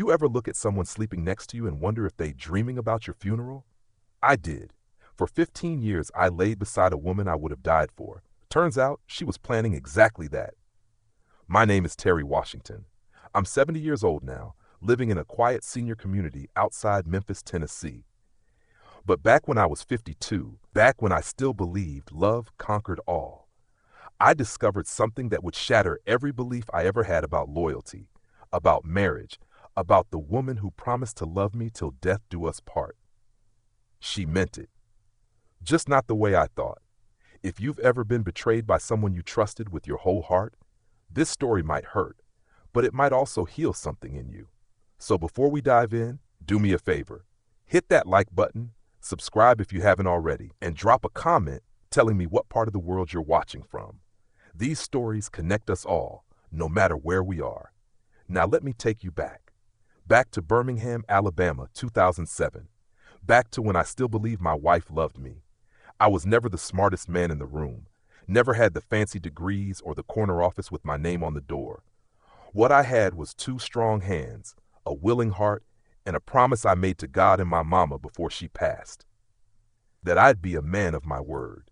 You ever look at someone sleeping next to you and wonder if they're dreaming about your funeral? I did. For 15 years, I laid beside a woman I would have died for. Turns out, she was planning exactly that. My name is Terry Washington. I'm 70 years old now, living in a quiet senior community outside Memphis, Tennessee. But back when I was 52, back when I still believed love conquered all, I discovered something that would shatter every belief I ever had about loyalty, about marriage, about the woman who promised to love me till death do us part. She meant it. Just not the way I thought. If you've ever been betrayed by someone you trusted with your whole heart, this story might hurt, but it might also heal something in you. So before we dive in, do me a favor. Hit that like button, subscribe if you haven't already, and drop a comment telling me what part of the world you're watching from. These stories connect us all, no matter where we are. Now let me take you back. Back to Birmingham, Alabama, 2007. Back to when I still believed my wife loved me. I was never the smartest man in the room, never had the fancy degrees or the corner office with my name on the door. What I had was two strong hands, a willing heart, and a promise I made to God and my mama before she passed, that I'd be a man of my word.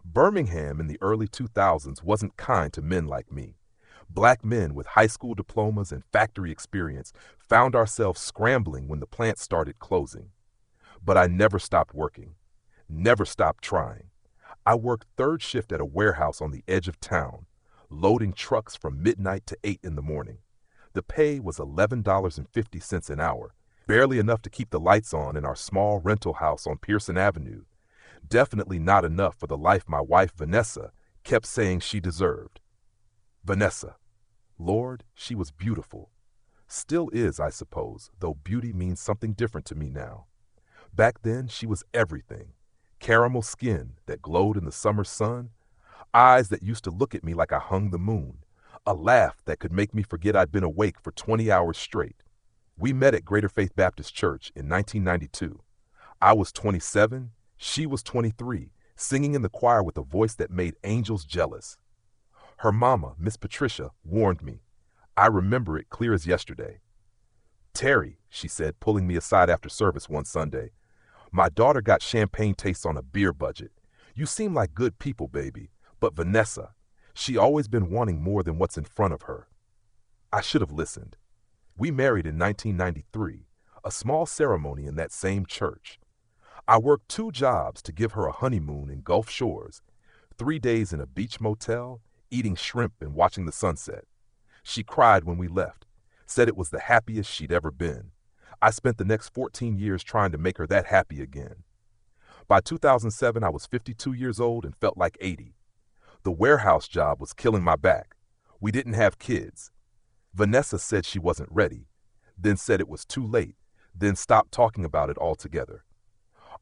Birmingham in the early 2000s wasn't kind to men like me. Black men with high school diplomas and factory experience found ourselves scrambling when the plant started closing. But I never stopped working, never stopped trying. I worked third shift at a warehouse on the edge of town, loading trucks from midnight to 8 in the morning. The pay was $11.50 an hour, barely enough to keep the lights on in our small rental house on Pearson Avenue. Definitely not enough for the life my wife, Vanessa, kept saying she deserved. Vanessa. Lord, she was beautiful. Still is, I suppose, though beauty means something different to me now. Back then, she was everything. Caramel skin that glowed in the summer sun, eyes that used to look at me like I hung the moon, a laugh that could make me forget I'd been awake for 20 hours straight. We met at Greater Faith Baptist Church in 1992. I was 27, she was 23, singing in the choir with a voice that made angels jealous. Her mama, Miss Patricia, warned me. I remember it clear as yesterday. Terry, she said, pulling me aside after service one Sunday, my daughter got champagne tastes on a beer budget. You seem like good people, baby, but Vanessa, she always been wanting more than what's in front of her. I should have listened. We married in 1993, a small ceremony in that same church. I worked 2 jobs to give her a honeymoon in Gulf Shores, 3 days in a beach motel, eating shrimp and watching the sunset. She cried when we left, said it was the happiest she'd ever been. I spent the next 14 years trying to make her that happy again. By 2007, I was 52 years old and felt like 80. The warehouse job was killing my back. We didn't have kids. Vanessa said she wasn't ready, then said it was too late, then stopped talking about it altogether.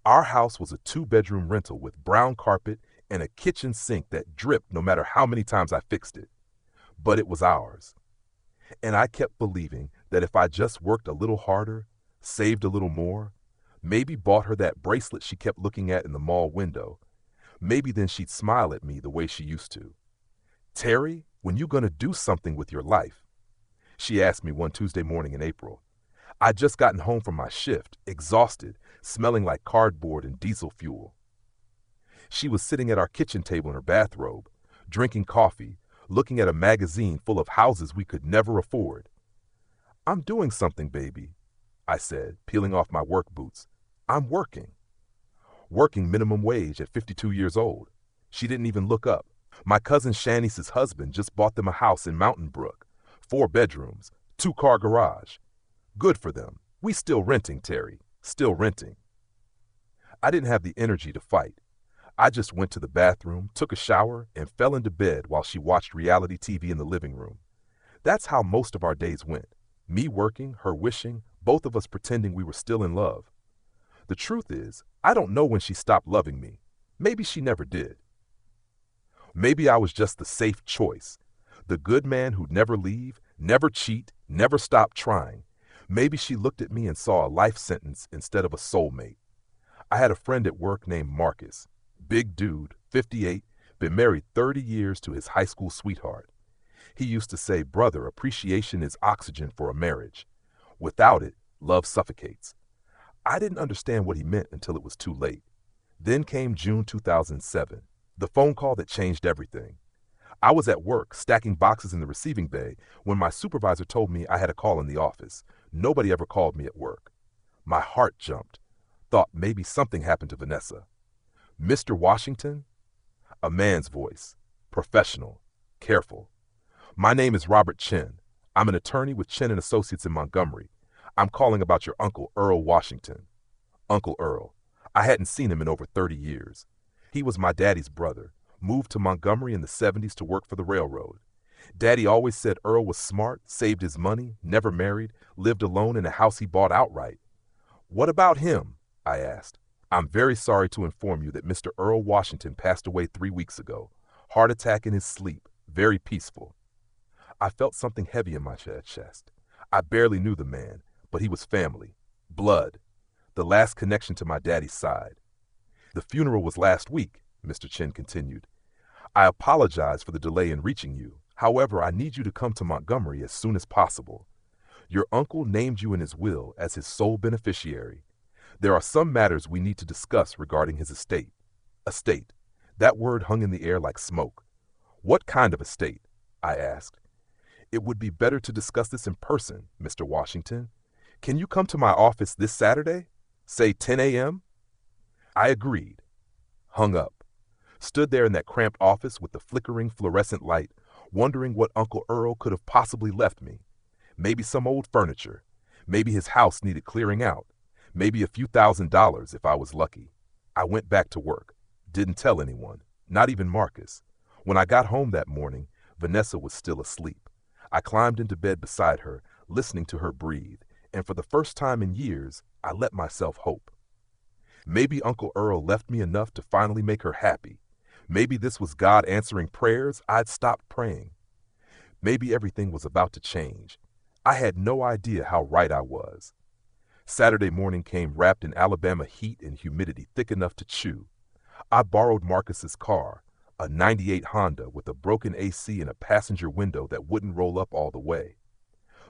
Our house was a 2-bedroom rental with brown carpet and a kitchen sink that dripped no matter how many times I fixed it. But it was ours. And I kept believing that if I just worked a little harder, saved a little more, maybe bought her that bracelet she kept looking at in the mall window, maybe then she'd smile at me the way she used to. Terry, when you gonna do something with your life? She asked me one Tuesday morning in April. I'd just gotten home from my shift, exhausted, smelling like cardboard and diesel fuel. She was sitting at our kitchen table in her bathrobe, drinking coffee, looking at a magazine full of houses we could never afford. I'm doing something, baby, I said, peeling off my work boots. I'm working. Working minimum wage at 52 years old. She didn't even look up. My cousin Shanice's husband just bought them a house in Mountain Brook, 4 bedrooms, 2-car garage. Good for them. We still renting, Terry, still renting. I didn't have the energy to fight. I just went to the bathroom, took a shower, and fell into bed while she watched reality TV in the living room. That's how most of our days went. Me working, her wishing, both of us pretending we were still in love. The truth is, I don't know when she stopped loving me. Maybe she never did. Maybe I was just the safe choice, the good man who'd never leave, never cheat, never stop trying. Maybe she looked at me and saw a life sentence instead of a soulmate. I had a friend at work named Marcus. Big dude, 58, been married 30 years to his high school sweetheart. He used to say, brother, appreciation is oxygen for a marriage. Without it, love suffocates. I didn't understand what he meant until it was too late. Then came June 2007, the phone call that changed everything. I was at work, stacking boxes in the receiving bay, when my supervisor told me I had a call in the office. Nobody ever called me at work. My heart jumped. Thought maybe something happened to Vanessa. Mr. Washington? A man's voice. Professional. Careful. My name is Robert Chin. I'm an attorney with Chin and Associates in Montgomery. I'm calling about your uncle, Earl Washington. Uncle Earl. I hadn't seen him in over 30 years. He was my daddy's brother, moved to Montgomery in the 70s to work for the railroad. Daddy always said Earl was smart, saved his money, never married, lived alone in a house he bought outright. What about him? I asked. I'm very sorry to inform you that Mr. Earl Washington passed away 3 weeks ago. Heart attack in his sleep, very peaceful. I felt something heavy in my chest. I barely knew the man, but he was family, blood, the last connection to my daddy's side. The funeral was last week, Mr. Chin continued. I apologize for the delay in reaching you. However, I need you to come to Montgomery as soon as possible. Your uncle named you in his will as his sole beneficiary. There are some matters we need to discuss regarding his estate. Estate. That word hung in the air like smoke. What kind of estate? I asked. It would be better to discuss this in person, Mr. Washington. Can you come to my office this Saturday? Say 10 a.m.? I agreed. Hung up. Stood there in that cramped office with the flickering fluorescent light, wondering what Uncle Earl could have possibly left me. Maybe some old furniture. Maybe his house needed clearing out. Maybe a few $1,000s if I was lucky. I went back to work. Didn't tell anyone, not even Marcus. When I got home that morning, Vanessa was still asleep. I climbed into bed beside her, listening to her breathe, and for the first time in years, I let myself hope. Maybe Uncle Earl left me enough to finally make her happy. Maybe this was God answering prayers I'd stopped praying. Maybe everything was about to change. I had no idea how right I was. Saturday morning came wrapped in Alabama heat and humidity thick enough to chew. I borrowed Marcus's car, a '98 Honda with a broken AC and a passenger window that wouldn't roll up all the way.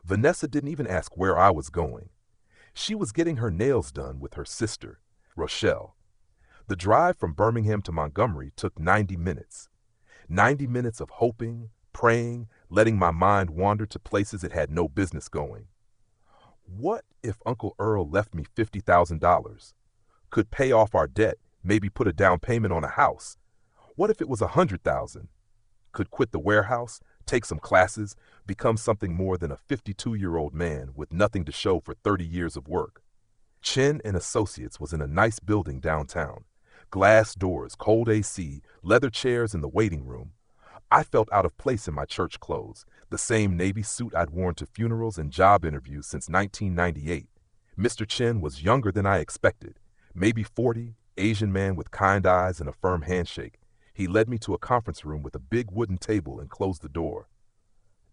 Vanessa didn't even ask where I was going. She was getting her nails done with her sister, Rochelle. The drive from Birmingham to Montgomery took 90 minutes. 90 minutes of hoping, praying, letting my mind wander to places it had no business going. What if Uncle Earl left me $50,000? Could pay off our debt, maybe put a down payment on a house. What if it was $100,000? Could quit the warehouse, take some classes, become something more than a 52-year-old man with nothing to show for 30 years of work. Chin and Associates was in a nice building downtown. Glass doors, cold AC, leather chairs in the waiting room. I felt out of place in my church clothes, the same Navy suit I'd worn to funerals and job interviews since 1998. Mr. Chin was younger than I expected, maybe 40, Asian man with kind eyes and a firm handshake. He led me to a conference room with a big wooden table and closed the door.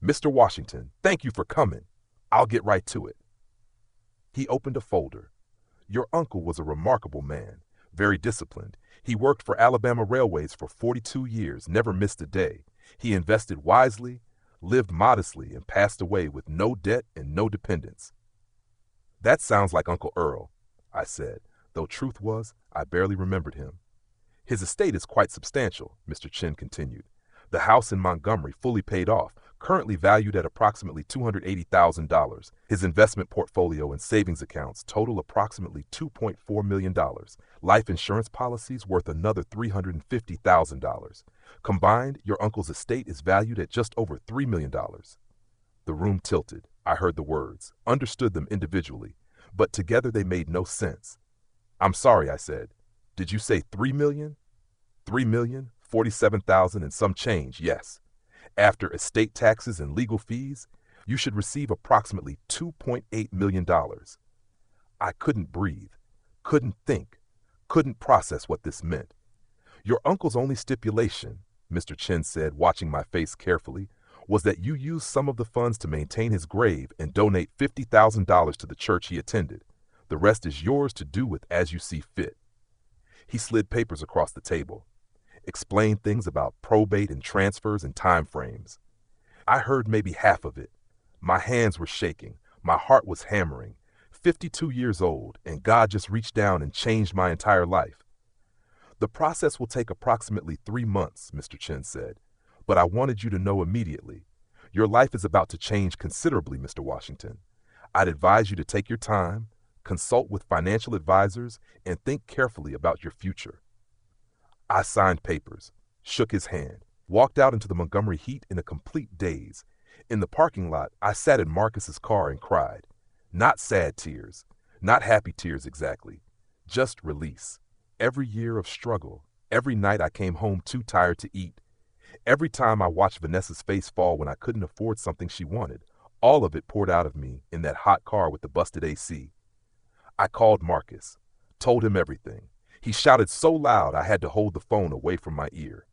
Mr. Washington, thank you for coming. I'll get right to it. He opened a folder. Your uncle was a remarkable man, very disciplined. He worked for Alabama Railways for 42 years, never missed a day. He invested wisely, lived modestly, and passed away with no debt and no dependents. That sounds like Uncle Earl, I said, though truth was, I barely remembered him. His estate is quite substantial, Mr. Chin continued. The house in Montgomery fully paid off, currently valued at approximately $280,000. His investment portfolio and savings accounts total approximately $2.4 million. Life insurance policies worth another $350,000. Combined, your uncle's estate is valued at just over $3 million. The room tilted. I heard the words, understood them individually, but together they made no sense. I'm sorry, I said. Did you say 3 million? 3,047,000 and some change, yes. After estate taxes and legal fees, you should receive approximately $2.8 million. I couldn't breathe, couldn't think, couldn't process what this meant. Your uncle's only stipulation, Mr. Chin said, watching my face carefully, was that you use some of the funds to maintain his grave and donate $50,000 to the church he attended. The rest is yours to do with as you see fit. He slid papers across the table, explained things about probate and transfers and time frames. I heard maybe half of it. My hands were shaking, My heart was hammering. 52 years old, and God just reached down and changed my entire life. The process will take approximately 3 months, Mr. Chen said, but I wanted you to know immediately. Your life is about to change considerably, Mr. Washington. I'd advise you to take your time, consult with financial advisors, and think carefully about your future. I signed papers, shook his hand, walked out into the Montgomery heat in a complete daze. In the parking lot, I sat in Marcus's car and cried. Not sad tears, not happy tears exactly, just release. Every year of struggle, every night I came home too tired to eat, every time I watched Vanessa's face fall when I couldn't afford something she wanted, all of it poured out of me in that hot car with the busted AC. I called Marcus, told him everything. He shouted so loud I had to hold the phone away from my ear.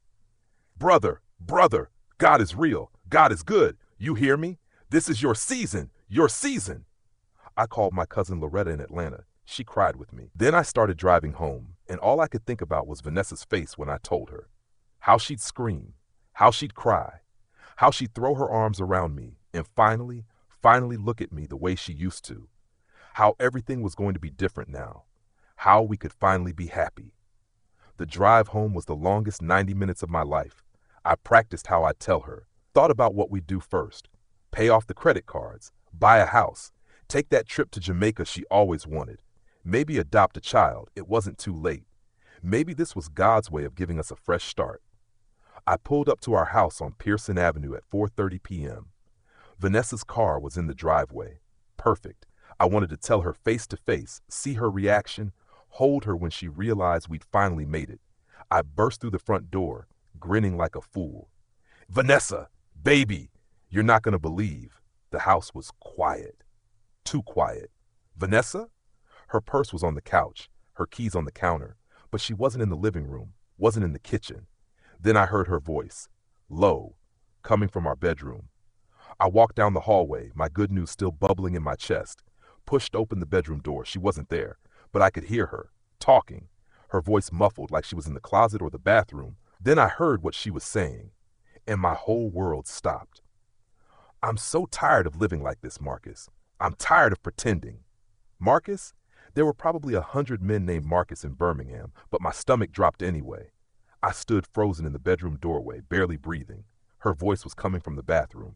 Brother, brother, God is real. God is good. You hear me? This is your season, your season. I called my cousin Loretta in Atlanta. She cried with me. Then I started driving home, and all I could think about was Vanessa's face when I told her. How she'd scream, how she'd cry, how she'd throw her arms around me, and finally look at me the way she used to. How everything was going to be different now. How we could finally be happy. The drive home was the longest 90 minutes of my life. I practiced how I'd tell her, thought about what we'd do first, pay off the credit cards, buy a house, take that trip to Jamaica she always wanted, maybe adopt a child. It wasn't too late. Maybe this was God's way of giving us a fresh start. I pulled up to our house on Pearson Avenue at 4:30 p.m. Vanessa's car was in the driveway. Perfect. I wanted to tell her face to face, see her reaction, hold her when she realized we'd finally made it. I burst through the front door, grinning like a fool. Vanessa, baby, you're not going to believe. The house was quiet. Too quiet. Vanessa? Her purse was on the couch, her keys on the counter, but she wasn't in the living room, wasn't in the kitchen. Then I heard her voice, low, coming from our bedroom. I walked down the hallway, my good news still bubbling in my chest, pushed open the bedroom door. She wasn't there, but I could hear her, talking, her voice muffled like she was in the closet or the bathroom. Then I heard what she was saying, and my whole world stopped. I'm so tired of living like this, Marcus. I'm tired of pretending. Marcus? There were probably 100 men named Marcus in Birmingham, but my stomach dropped anyway. I stood frozen in the bedroom doorway, barely breathing. Her voice was coming from the bathroom.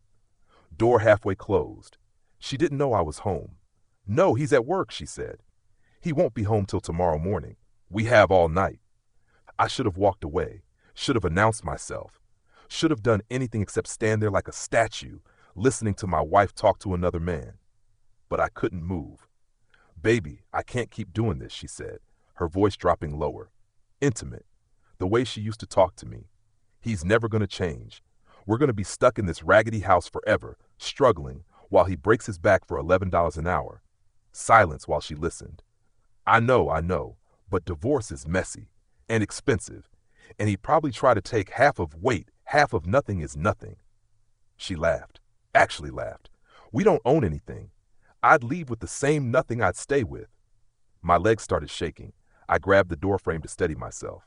Door halfway closed. She didn't know I was home. No, he's at work, she said. He won't be home till tomorrow morning. We have all night. I should have walked away, should have announced myself, should have done anything except stand there like a statue, listening to my wife talk to another man. But I couldn't move. Baby, I can't keep doing this, she said, her voice dropping lower. Intimate. The way she used to talk to me. He's never going to change. We're going to be stuck in this raggedy house forever, struggling, while he breaks his back for $11 an hour. Silence while she listened. I know, but divorce is messy and expensive, and he'd probably try to take half of nothing is nothing. She laughed, actually laughed. We don't own anything. I'd leave with the same nothing I'd stay with. My legs started shaking. I grabbed the doorframe to steady myself.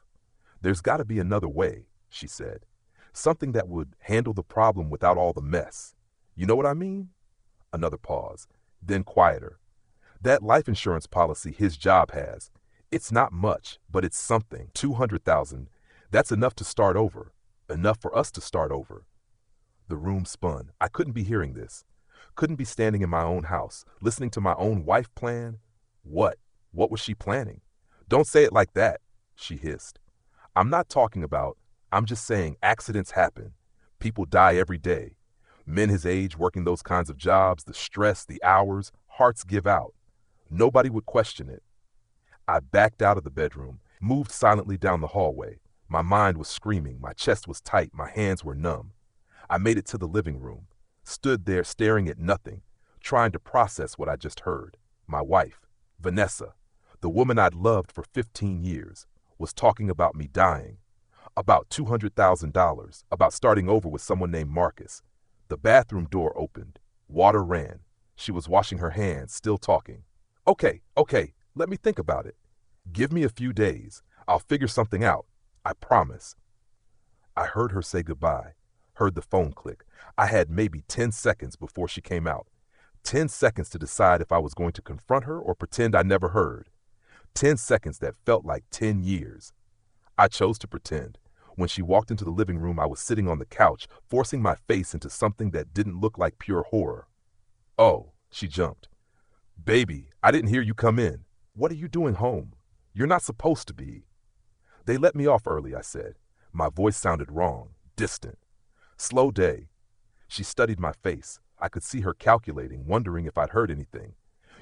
There's got to be another way, she said. Something that would handle the problem without all the mess. You know what I mean? Another pause, then quieter. That life insurance policy his job has, it's not much, but it's something. $200,000. That's enough to start over. Enough for us to start over. The room spun. I couldn't be hearing this. Couldn't be standing in my own house, listening to my own wife plan. What? What was she planning? Don't say it like that, she hissed. I'm just saying accidents happen. People die every day. Men his age working those kinds of jobs, the stress, the hours, hearts give out. Nobody would question it. I backed out of the bedroom, moved silently down the hallway. My mind was screaming, my chest was tight, my hands were numb. I made it to the living room, stood there staring at nothing, trying to process what I just heard. My wife, Vanessa, the woman I'd loved for 15 years, was talking about me dying, about $200,000, about starting over with someone named Marcus. The bathroom door opened. Water ran. She was washing her hands, still talking. Okay, let me think about it. Give me a few days. I'll figure something out. I promise. I heard her say goodbye, heard the phone click. I had maybe 10 seconds before she came out. 10 seconds to decide if I was going to confront her or pretend I never heard. 10 seconds that felt like 10 years. I chose to pretend. When she walked into the living room, I was sitting on the couch, forcing my face into something that didn't look like pure horror. "Oh," she jumped. "Baby, I didn't hear you come in. What are you doing home? You're not supposed to be." "They let me off early," I said. My voice sounded wrong, distant. "Slow day." She studied my face. I could see her calculating, wondering if I'd heard anything.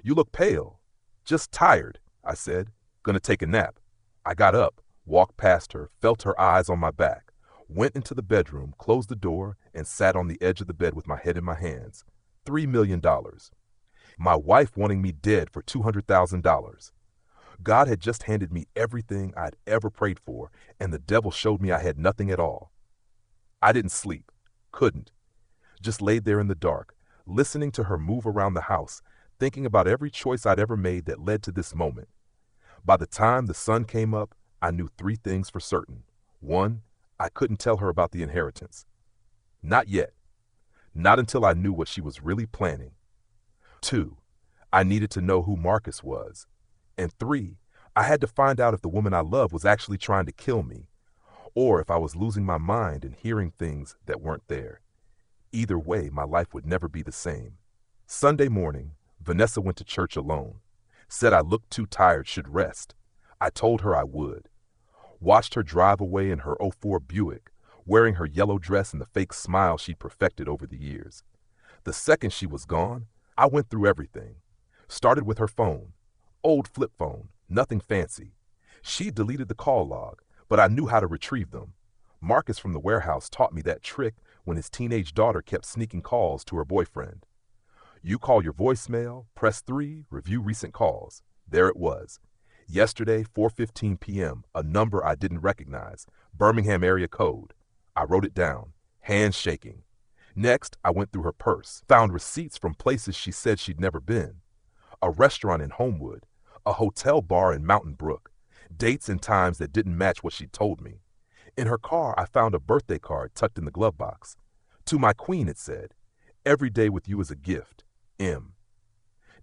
"You look pale." "Just tired," I said. "Gonna take a nap." I got up, walked past her, felt her eyes on my back, went into the bedroom, closed the door, and sat on the edge of the bed with my head in my hands. $3 million. My wife wanting me dead for $200,000. God had just handed me everything I'd ever prayed for, and the devil showed me I had nothing at all. I didn't sleep. Couldn't. Just laid there in the dark, listening to her move around the house, thinking about every choice I'd ever made that led to this moment. By the time the sun came up, I knew 3 things for certain. 1, I couldn't tell her about the inheritance. Not yet. Not until I knew what she was really planning. 2, I needed to know who Marcus was. And 3, I had to find out if the woman I loved was actually trying to kill me, or if I was losing my mind and hearing things that weren't there. Either way, my life would never be the same. Sunday morning, Vanessa went to church alone. Said I looked too tired, should rest. I told her I would. Watched her drive away in her '04 Buick, wearing her yellow dress and the fake smile she'd perfected over the years. The second she was gone, I went through everything. Started with her phone. Old flip phone, nothing fancy. She deleted the call log, but I knew how to retrieve them. Marcus from the warehouse taught me that trick when his teenage daughter kept sneaking calls to her boyfriend. You call your voicemail, press 3, review recent calls. There it was. Yesterday, 4:15 p.m., a number I didn't recognize, Birmingham area code. I wrote it down, hands shaking. Next, I went through her purse, found receipts from places she said she'd never been. A restaurant in Homewood, a hotel bar in Mountain Brook, dates and times that didn't match what she'd told me. In her car, I found a birthday card tucked in the glove box. To my queen, it said, "Every day with you is a gift, M."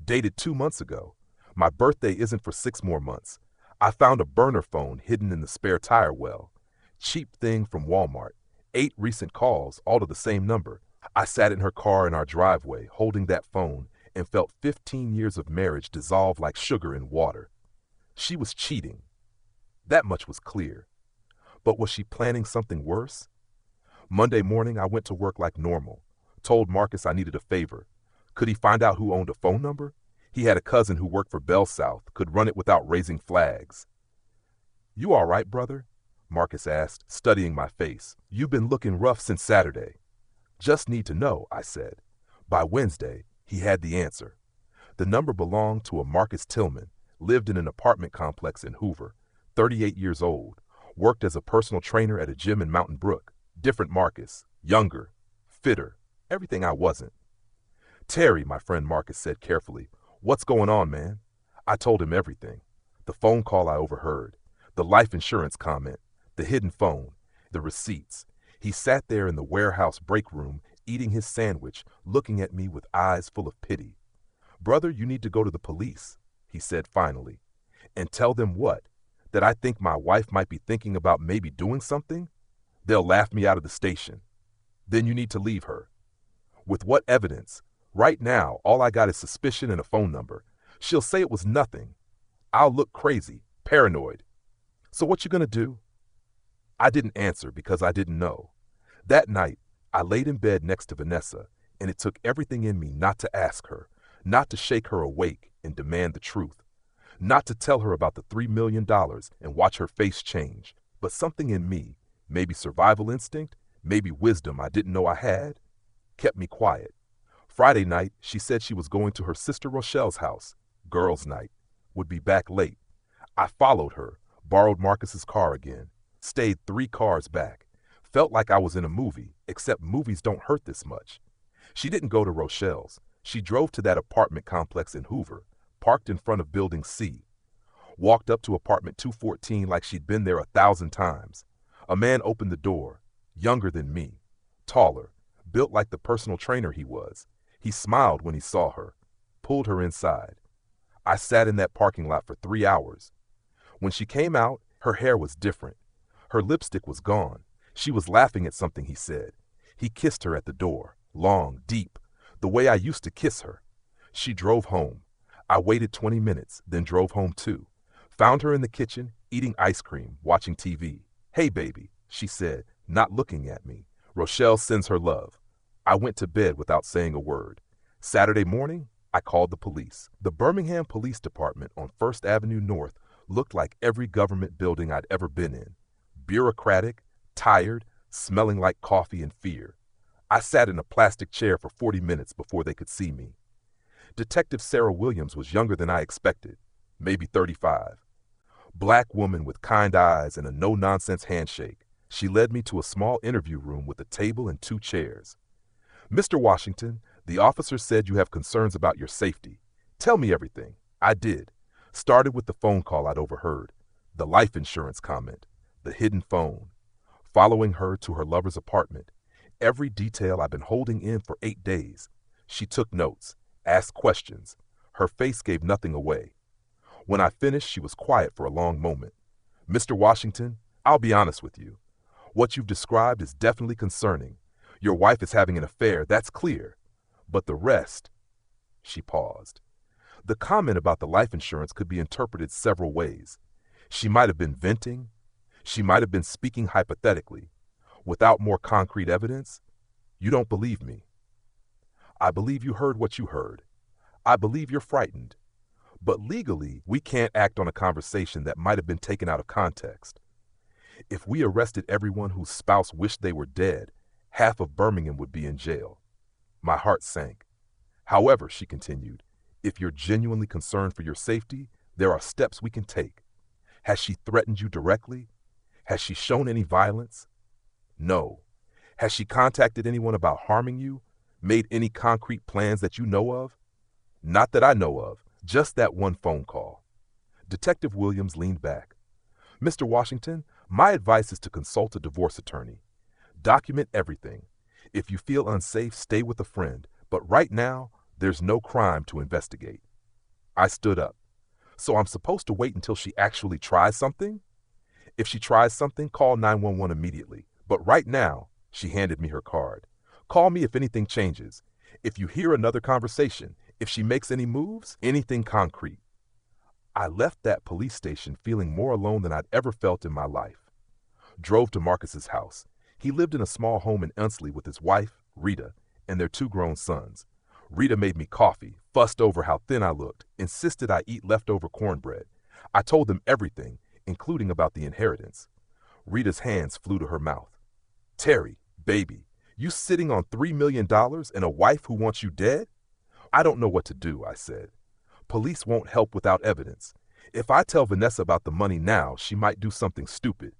Dated 2 months ago. My birthday isn't for 6 more months. I found a burner phone hidden in the spare tire well. Cheap thing from Walmart. 8 recent calls, all to the same number. I sat in her car in our driveway, holding that phone, and felt 15 years of marriage dissolve like sugar in water. She was cheating. That much was clear. But was she planning something worse? Monday morning, I went to work like normal. Told Marcus I needed a favor. Could he find out who owned a phone number? He had a cousin who worked for Bell South, could run it without raising flags. "You all right, brother?" Marcus asked, studying my face. "You've been looking rough since Saturday." "Just need to know," I said. By Wednesday, he had the answer. The number belonged to a Marcus Tillman, lived in an apartment complex in Hoover, 38 years old, worked as a personal trainer at a gym in Mountain Brook. Different Marcus, younger, fitter, everything I wasn't. "Terry," my friend Marcus said carefully, "what's going on, man?" I told him everything. The phone call I overheard, the life insurance comment, the hidden phone, the receipts. He sat there in the warehouse break room, eating his sandwich, looking at me with eyes full of pity. "Brother, you need to go to the police," he said finally. "And tell them what? That I think my wife might be thinking about maybe doing something? They'll laugh me out of the station. Then you need to leave her." "With what evidence? Right now, all I got is suspicion and a phone number. She'll say it was nothing. I'll look crazy, paranoid. So what you gonna do?" I didn't answer because I didn't know. That night, I laid in bed next to Vanessa, and it took everything in me not to ask her, not to shake her awake and demand the truth, not to tell her about the $3 million and watch her face change, but something in me, maybe survival instinct, maybe wisdom I didn't know I had, kept me quiet. Friday night, she said she was going to her sister Rochelle's house, girls' night, would be back late. I followed her, borrowed Marcus's car again, stayed 3 cars back. Felt like I was in a movie, except movies don't hurt this much. She didn't go to Rochelle's. She drove to that apartment complex in Hoover, parked in front of Building C. Walked up to apartment 214 like she'd been there 1,000 times. A man opened the door, younger than me, taller, built like the personal trainer he was. He smiled when he saw her, pulled her inside. I sat in that parking lot for 3 hours. When she came out, her hair was different. Her lipstick was gone. She was laughing at something he said. He kissed her at the door, long, deep, the way I used to kiss her. She drove home. I waited 20 minutes, then drove home too. Found her in the kitchen, eating ice cream, watching TV. "Hey, baby," she said, not looking at me. "Rochelle sends her love." I went to bed without saying a word. Saturday morning, I called the police. The Birmingham Police Department on First Avenue North looked like every government building I'd ever been in. Bureaucratic, tired, smelling like coffee and fear. I sat in a plastic chair for 40 minutes before they could see me. Detective Sarah Williams was younger than I expected, maybe 35. Black woman with kind eyes and a no-nonsense handshake. She led me to a small interview room with a table and 2 chairs. "Mr. Washington, the officer said you have concerns about your safety. Tell me everything." I did. Started with the phone call I'd overheard, the life insurance comment, the hidden phone, following her to her lover's apartment. Every detail I've been holding in for 8 days. She took notes, asked questions. Her face gave nothing away. When I finished, she was quiet for a long moment. "Mr. Washington, I'll be honest with you. What you've described is definitely concerning. Your wife is having an affair, that's clear. But the rest—" She paused. The comment about the life insurance could be interpreted several ways. She might have been venting. She might have been speaking hypothetically. Without more concrete evidence, "You don't believe me." "I believe you heard what you heard. I believe you're frightened. But legally, we can't act on a conversation that might have been taken out of context. If we arrested everyone whose spouse wished they were dead, half of Birmingham would be in jail." My heart sank. "However," she continued, "if you're genuinely concerned for your safety, there are steps we can take. Has she threatened you directly? Has she shown any violence?" "No." "Has she contacted anyone about harming you? Made any concrete plans that you know of?" "Not that I know of. Just that one phone call." Detective Williams leaned back. "Mr. Washington, my advice is to consult a divorce attorney. Document everything. If you feel unsafe, stay with a friend. But right now, there's no crime to investigate." I stood up. "So I'm supposed to wait until she actually tries something?" "If she tries something, call 911 immediately. But right now," she handed me her card, "call me if anything changes. If you hear another conversation, if she makes any moves, anything concrete." I left that police station feeling more alone than I'd ever felt in my life. Drove to Marcus's house. He lived in a small home in Unsley with his wife, Rita, and their 2 grown sons. Rita made me coffee, fussed over how thin I looked, insisted I eat leftover cornbread. I told them everything, including about the inheritance. Rita's hands flew to her mouth. "Terry, baby, you sitting on $3 million and a wife who wants you dead?" "I don't know what to do," I said. "Police won't help without evidence. If I tell Vanessa about the money now, she might do something stupid.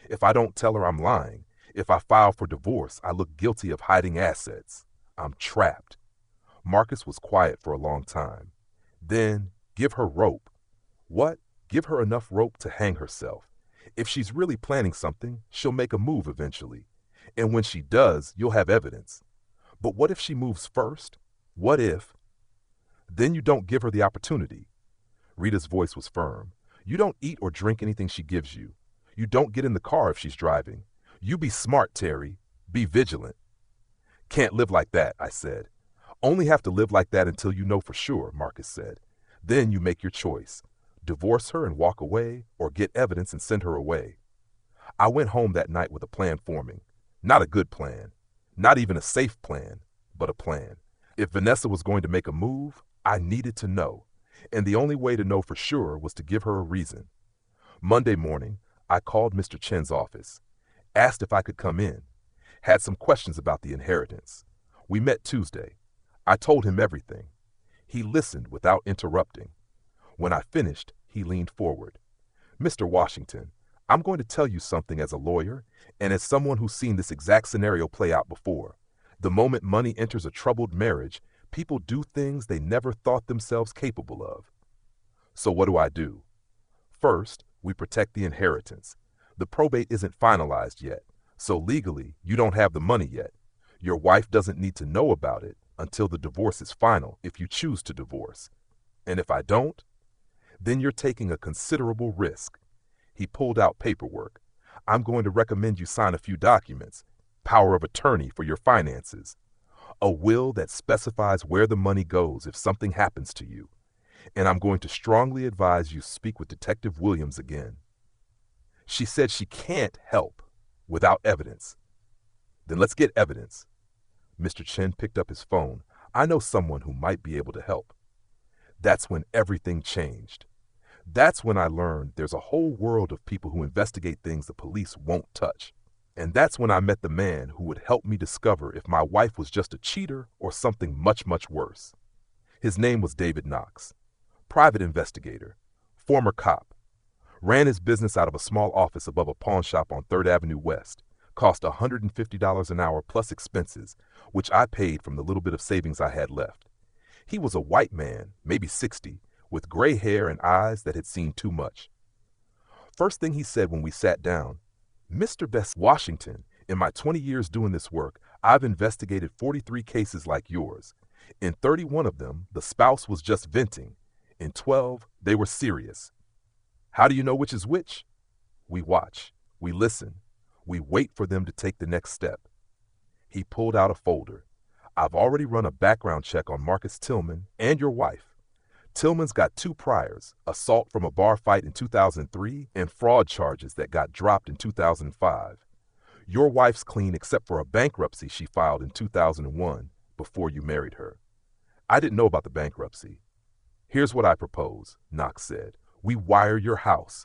If I don't tell her, I'm lying. If I file for divorce, I look guilty of hiding assets. I'm trapped." Marcus was quiet for a long time. Then, "Give her rope." "What?" "Give her enough rope to hang herself. If she's really planning something, she'll make a move eventually. And when she does, you'll have evidence. But what if she moves first? What if—" "Then you don't give her the opportunity." Rita's voice was firm. "You don't eat or drink anything she gives you. You don't get in the car if she's driving. You be smart, Terry. Be vigilant." "Can't live like that," I said. "Only have to live like that until you know for sure," Marcus said. "Then you make your choice. Divorce her and walk away, or get evidence and send her away." I went home that night with a plan forming. Not a good plan. Not even a safe plan, but a plan. If Vanessa was going to make a move, I needed to know. And the only way to know for sure was to give her a reason. Monday morning, I called Mr. Chen's office. Asked if I could come in. Had some questions about the inheritance. We met Tuesday. I told him everything. He listened without interrupting. When I finished, he leaned forward. "Mr. Washington, I'm going to tell you something as a lawyer and as someone who's seen this exact scenario play out before. The moment money enters a troubled marriage, people do things they never thought themselves capable of." "So what do I do?" "First, we protect the inheritance. The probate isn't finalized yet, so legally you don't have the money yet. Your wife doesn't need to know about it, until the divorce is final if you choose to divorce. And if I don't, then you're taking a considerable risk. He pulled out paperwork. I'm going to recommend you sign a few documents. Power of attorney for your finances. A will that specifies where the money goes if something happens to you. And I'm going to strongly advise you speak with Detective Williams again. She said she can't help without evidence. Then let's get evidence. Mr. Chen picked up his phone. I know someone who might be able to help. That's when everything changed. That's when I learned there's a whole world of people who investigate things the police won't touch. And that's when I met the man who would help me discover if my wife was just a cheater or something much, much worse. His name was David Knox. Private investigator. Former cop. Ran his business out of a small office above a pawn shop on 3rd Avenue West. Cost $150 an hour plus expenses, which I paid from the little bit of savings I had left. He was a white man, maybe 60, with gray hair and eyes that had seen too much. First thing he said when we sat down, Mr. Best Washington, in my 20 years doing this work, I've investigated 43 cases like yours. In 31 of them, the spouse was just venting. In 12, they were serious. How do you know which is which? We watch, we listen, we wait for them to take the next step. He pulled out a folder. I've already run a background check on Marcus Tillman and your wife. Tillman's got 2 priors, assault from a bar fight in 2003 and fraud charges that got dropped in 2005. Your wife's clean except for a bankruptcy she filed in 2001 before you married her. I didn't know about the bankruptcy. Here's what I propose, Knox said. We wire your house.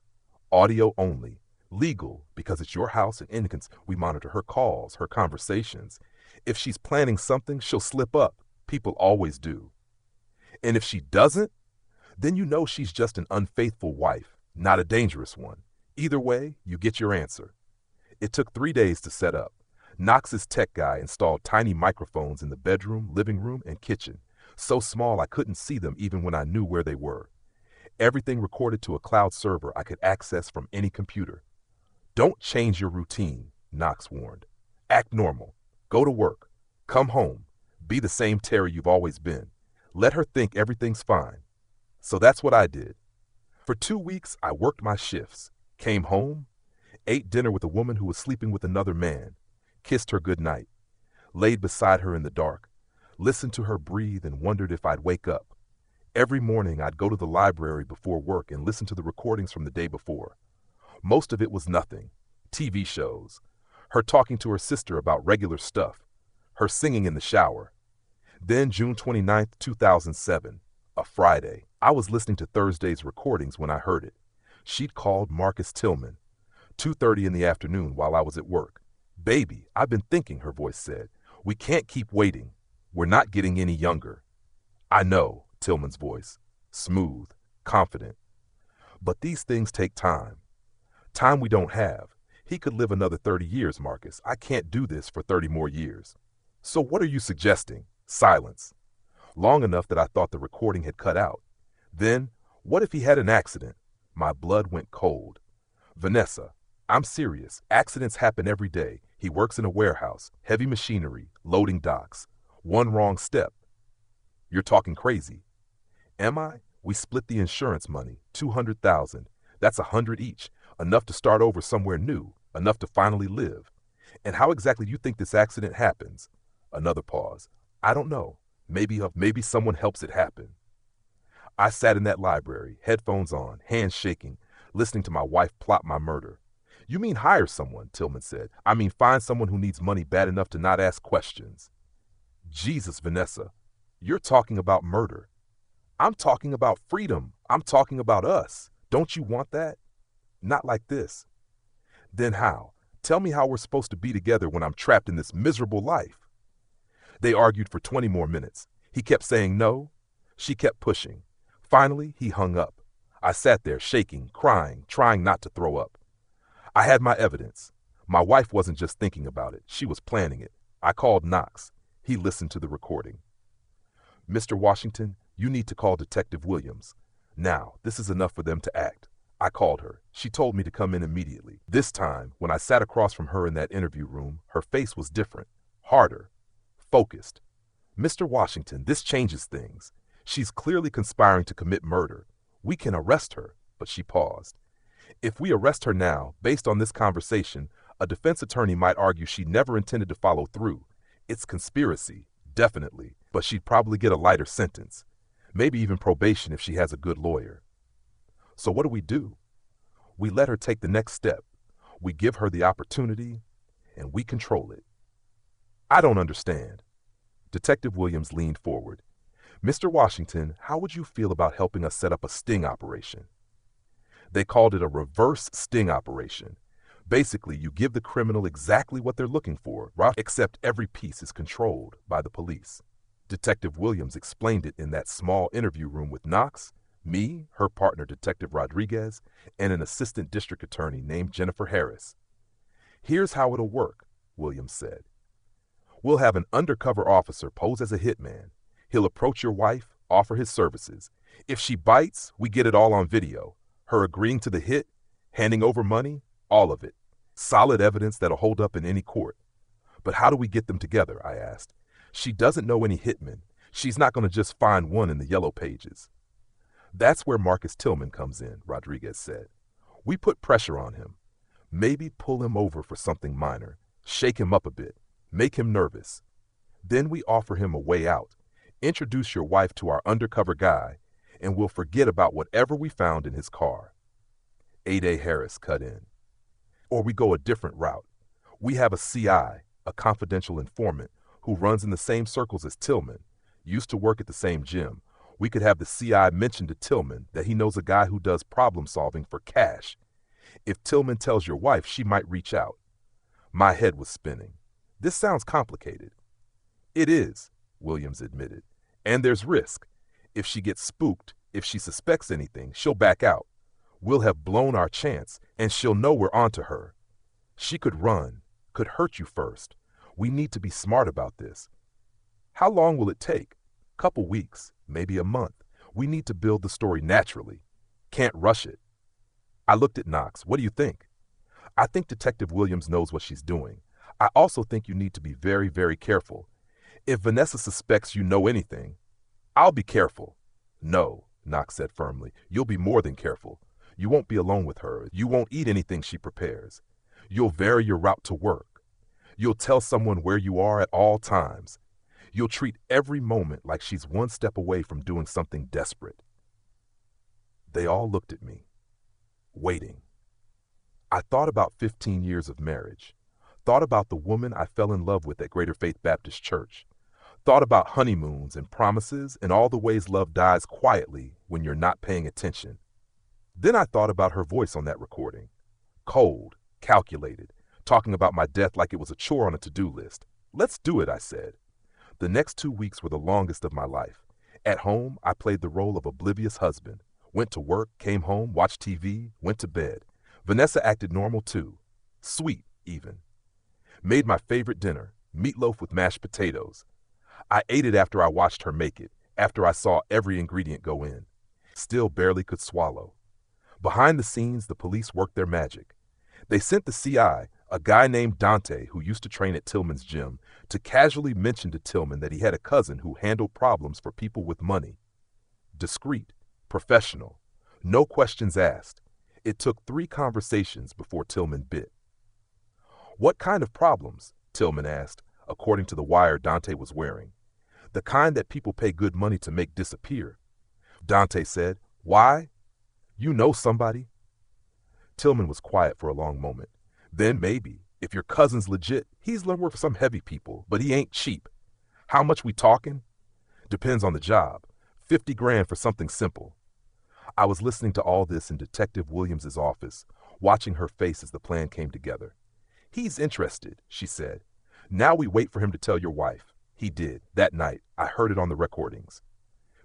Audio only. Legal, because it's your house and incons. We monitor her calls, her conversations. If she's planning something, she'll slip up. People always do. And if she doesn't, then you know she's just an unfaithful wife, not a dangerous one. Either way, you get your answer. It took 3 days to set up. Knox's tech guy installed tiny microphones in the bedroom, living room, and kitchen, so small I couldn't see them even when I knew where they were. Everything recorded to a cloud server I could access from any computer. Don't change your routine, Knox warned. Act normal. Go to work. Come home. Be the same Terry you've always been. Let her think everything's fine. So that's what I did. For 2 weeks, I worked my shifts, came home, ate dinner with a woman who was sleeping with another man, kissed her goodnight, laid beside her in the dark, listened to her breathe and wondered if I'd wake up. Every morning, I'd go to the library before work and listen to the recordings from the day before. Most of it was nothing. TV shows. Her talking to her sister about regular stuff. Her singing in the shower. Then June 29th, 2007, a Friday. I was listening to Thursday's recordings when I heard it. She'd called Marcus Tillman. 2:30 in the afternoon while I was at work. Baby, I've been thinking, her voice said. We can't keep waiting. We're not getting any younger. I know, Tillman's voice. Smooth, confident. But these things take time. Time we don't have. He could live another 30 years, Marcus. I can't do this for 30 more years. So what are you suggesting? Silence. Long enough that I thought the recording had cut out. Then, what if he had an accident? My blood went cold. Vanessa, I'm serious. Accidents happen every day. He works in a warehouse, heavy machinery, loading docks. One wrong step. You're talking crazy. Am I? We split the insurance money, $200,000. That's $100 each, enough to start over somewhere new, enough to finally live. And how exactly do you think this accident happens? Another pause. I don't know. Maybe someone helps it happen. I sat in that library, headphones on, hands shaking, listening to my wife plot my murder. You mean hire someone, Tillman said. I mean find someone who needs money bad enough to not ask questions. Jesus, Vanessa, you're talking about murder. I'm talking about freedom. I'm talking about us. Don't you want that? Not like this. Then how? Tell me how we're supposed to be together when I'm trapped in this miserable life. They argued for 20 more minutes. He kept saying no. She kept pushing. Finally, he hung up. I sat there shaking, crying, trying not to throw up. I had my evidence. My wife wasn't just thinking about it. She was planning it. I called Knox. He listened to the recording. Mr. Washington, you need to call Detective Williams. Now, this is enough for them to act. I called her. She told me to come in immediately. This time, when I sat across from her in that interview room, her face was different, harder, focused. Mr. Washington, this changes things. She's clearly conspiring to commit murder. We can arrest her." But she paused. "If we arrest her now, based on this conversation, a defense attorney might argue she never intended to follow through. It's conspiracy, definitely, but she'd probably get a lighter sentence. Maybe even probation if she has a good lawyer." So what do? We let her take the next step. We give her the opportunity, and we control it. "I don't understand." Detective Williams leaned forward. "Mr. Washington, how would you feel about helping us set up a sting operation?" They called it a reverse sting operation. Basically, you give the criminal exactly what they're looking for, right? Except every piece is controlled by the police. Detective Williams explained it in that small interview room with Knox, me, her partner Detective Rodriguez, and an assistant district attorney named Jennifer Harris. "Here's how it'll work," Williams said. "We'll have an undercover officer pose as a hitman. He'll approach your wife, offer his services. If she bites, we get it all on video. Her agreeing to the hit, handing over money, all of it. Solid evidence that'll hold up in any court." "But how do we get them together?" I asked. "She doesn't know any hitmen. She's not going to just find one in the yellow pages." "That's where Marcus Tillman comes in," Rodriguez said. "We put pressure on him. Maybe pull him over for something minor, shake him up a bit, make him nervous. Then we offer him a way out. Introduce your wife to our undercover guy, and we'll forget about whatever we found in his car." A. Harris cut in. "Or we go a different route. We have a CI, a confidential informant, who runs in the same circles as Tillman, used to work at the same gym. We could have the CI mention to Tillman that he knows a guy who does problem solving for cash. If Tillman tells your wife, she might reach out." My head was spinning. "This sounds complicated." "It is," Williams admitted. "And there's risk. If she gets spooked, if she suspects anything, she'll back out. We'll have blown our chance, and she'll know we're onto her. She could run, could hurt you first. We need to be smart about this." "How long will it take?" "Couple weeks, maybe a month. We need to build the story naturally. Can't rush it." I looked at Knox. "What do you think?" "I think Detective Williams knows what she's doing. I also think you need to be very, very careful. If Vanessa suspects you know anything—" "I'll be careful." "No," Knox said firmly. "You'll be more than careful. You won't be alone with her. You won't eat anything she prepares. You'll vary your route to work. You'll tell someone where you are at all times. You'll treat every moment like she's one step away from doing something desperate." They all looked at me, waiting. I thought about 15 years of marriage. Thought about the woman I fell in love with at Greater Faith Baptist Church. Thought about honeymoons and promises and all the ways love dies quietly when you're not paying attention. Then I thought about her voice on that recording. Cold, calculated, talking about my death like it was a chore on a to-do list. "Let's do it," I said. The next 2 weeks were the longest of my life. At home, I played the role of oblivious husband. Went to work, came home, watched TV, went to bed. Vanessa acted normal too. Sweet, even. Made my favorite dinner, meatloaf with mashed potatoes. I ate it after I watched her make it, after I saw every ingredient go in. Still barely could swallow. Behind the scenes, the police worked their magic. They sent the CI, a guy named Dante who used to train at Tillman's gym, to casually mention to Tillman that he had a cousin who handled problems for people with money. Discreet, professional, no questions asked. It took 3 conversations before Tillman bit. "What kind of problems?" Tillman asked, according to the wire Dante was wearing. "The kind that people pay good money to make disappear." Dante said, "Why? You know somebody." Tillman was quiet for a long moment. "Then maybe, if your cousin's legit, he's worked for some heavy people, but he ain't cheap. How much we talking?" "Depends on the job. 50 grand for something simple." I was listening to all this in Detective Williams's office, watching her face as the plan came together. "He's interested," she said. "Now we wait for him to tell your wife." He did, that night. I heard it on the recordings.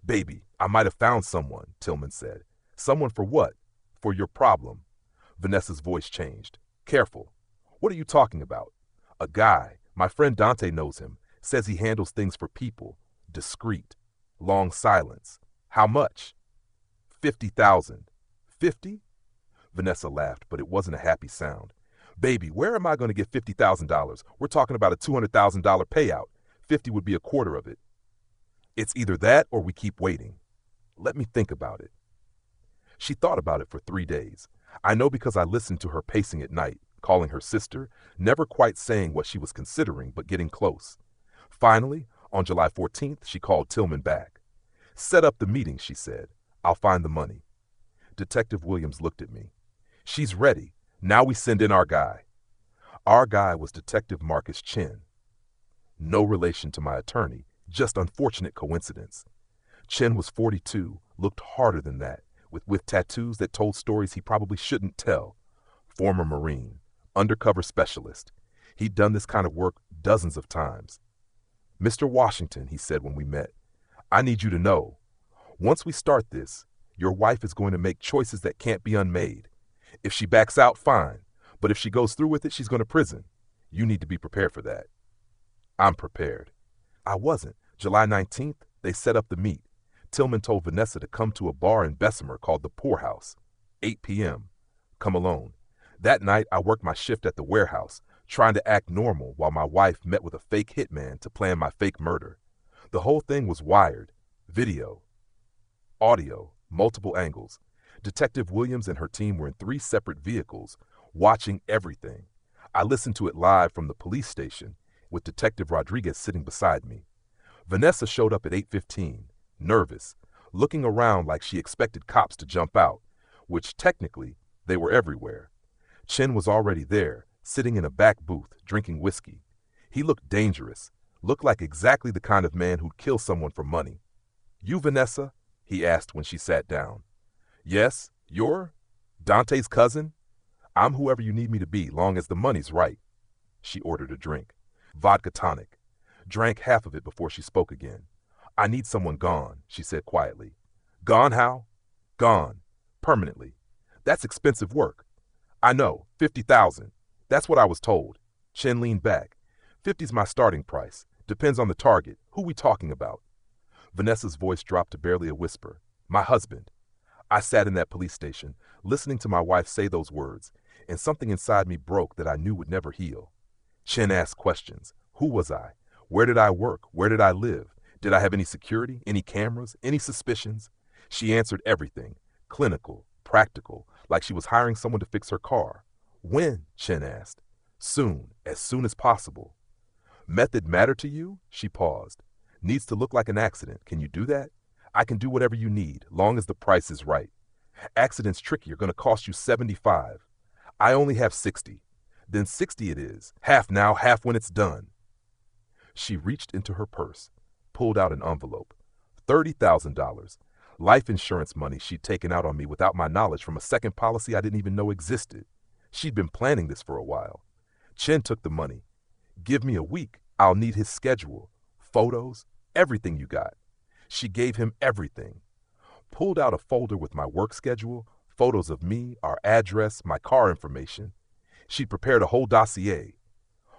"Baby, I might have found someone," Tillman said. "Someone for what?" "For your problem." Vanessa's voice changed. "Careful. What are you talking about?" "A guy. My friend Dante knows him. Says he handles things for people. Discreet. Long silence. How much?" 50,000. 50? Vanessa laughed, but it wasn't a happy sound. "Baby, where am I going to get $50,000? We're talking about a $200,000 payout. 50 would be a quarter of it." It's either that or we keep waiting. Let me think about it. She thought about it for 3 days. I know because I listened to her pacing at night, calling her sister, never quite saying what she was considering, but getting close. Finally, on July 14th, she called Tillman back. Set up the meeting, she said. I'll find the money. Detective Williams looked at me. She's ready. Now we send in our guy. Our guy was Detective Marcus Chin. No relation to my attorney, just unfortunate coincidence. Chin was 42, looked harder than that, with tattoos that told stories he probably shouldn't tell. Former Marine, undercover specialist. He'd done this kind of work dozens of times. Mr. Washington, he said when we met, I need you to know, once we start this, your wife is going to make choices that can't be unmade. If she backs out, fine, but if she goes through with it, she's going to prison. You need to be prepared for that. I'm prepared. I wasn't. July 19th, they set up the meet. Tillman told Vanessa to come to a bar in Bessemer called the Poorhouse. 8 p.m. Come alone. That night, I worked my shift at the warehouse, trying to act normal while my wife met with a fake hitman to plan my fake murder. The whole thing was wired. Video. Audio. Multiple angles. Detective Williams and her team were in 3 separate vehicles, watching everything. I listened to it live from the police station, with Detective Rodriguez sitting beside me. Vanessa showed up at 8:15, nervous, looking around like she expected cops to jump out, which technically, they were everywhere. Chin was already there, sitting in a back booth, drinking whiskey. He looked dangerous, looked like exactly the kind of man who'd kill someone for money. You, Vanessa? He asked when she sat down. Yes, you're Dante's cousin? I'm whoever you need me to be, long as the money's right. She ordered a drink. Vodka tonic. Drank half of it before she spoke again. I need someone gone, she said quietly. Gone how? Gone. Permanently. That's expensive work. I know, 50,000. That's what I was told. Chin leaned back. 50's my starting price. Depends on the target. Who we talking about? Vanessa's voice dropped to barely a whisper. My husband. I sat in that police station, listening to my wife say those words, and something inside me broke that I knew would never heal. Chin asked questions. Who was I? Where did I work? Where did I live? Did I have any security? Any cameras? Any suspicions? She answered everything. Clinical, practical, like she was hiring someone to fix her car. When? Chin asked. Soon, as soon as possible. Method matter to you? She paused. Needs to look like an accident. Can you do that? I can do whatever you need, long as the price is right. Accident's tricky, are going to cost you 75. I only have 60. Then 60 it is. Half now, half when it's done. She reached into her purse, pulled out an envelope. $30,000. Life insurance money she'd taken out on me without my knowledge from a second policy I didn't even know existed. She'd been planning this for a while. Chin took the money. Give me a week. I'll need his schedule, photos, everything you got. She gave him everything. Pulled out a folder with my work schedule, photos of me, our address, my car information. She'd prepared a whole dossier.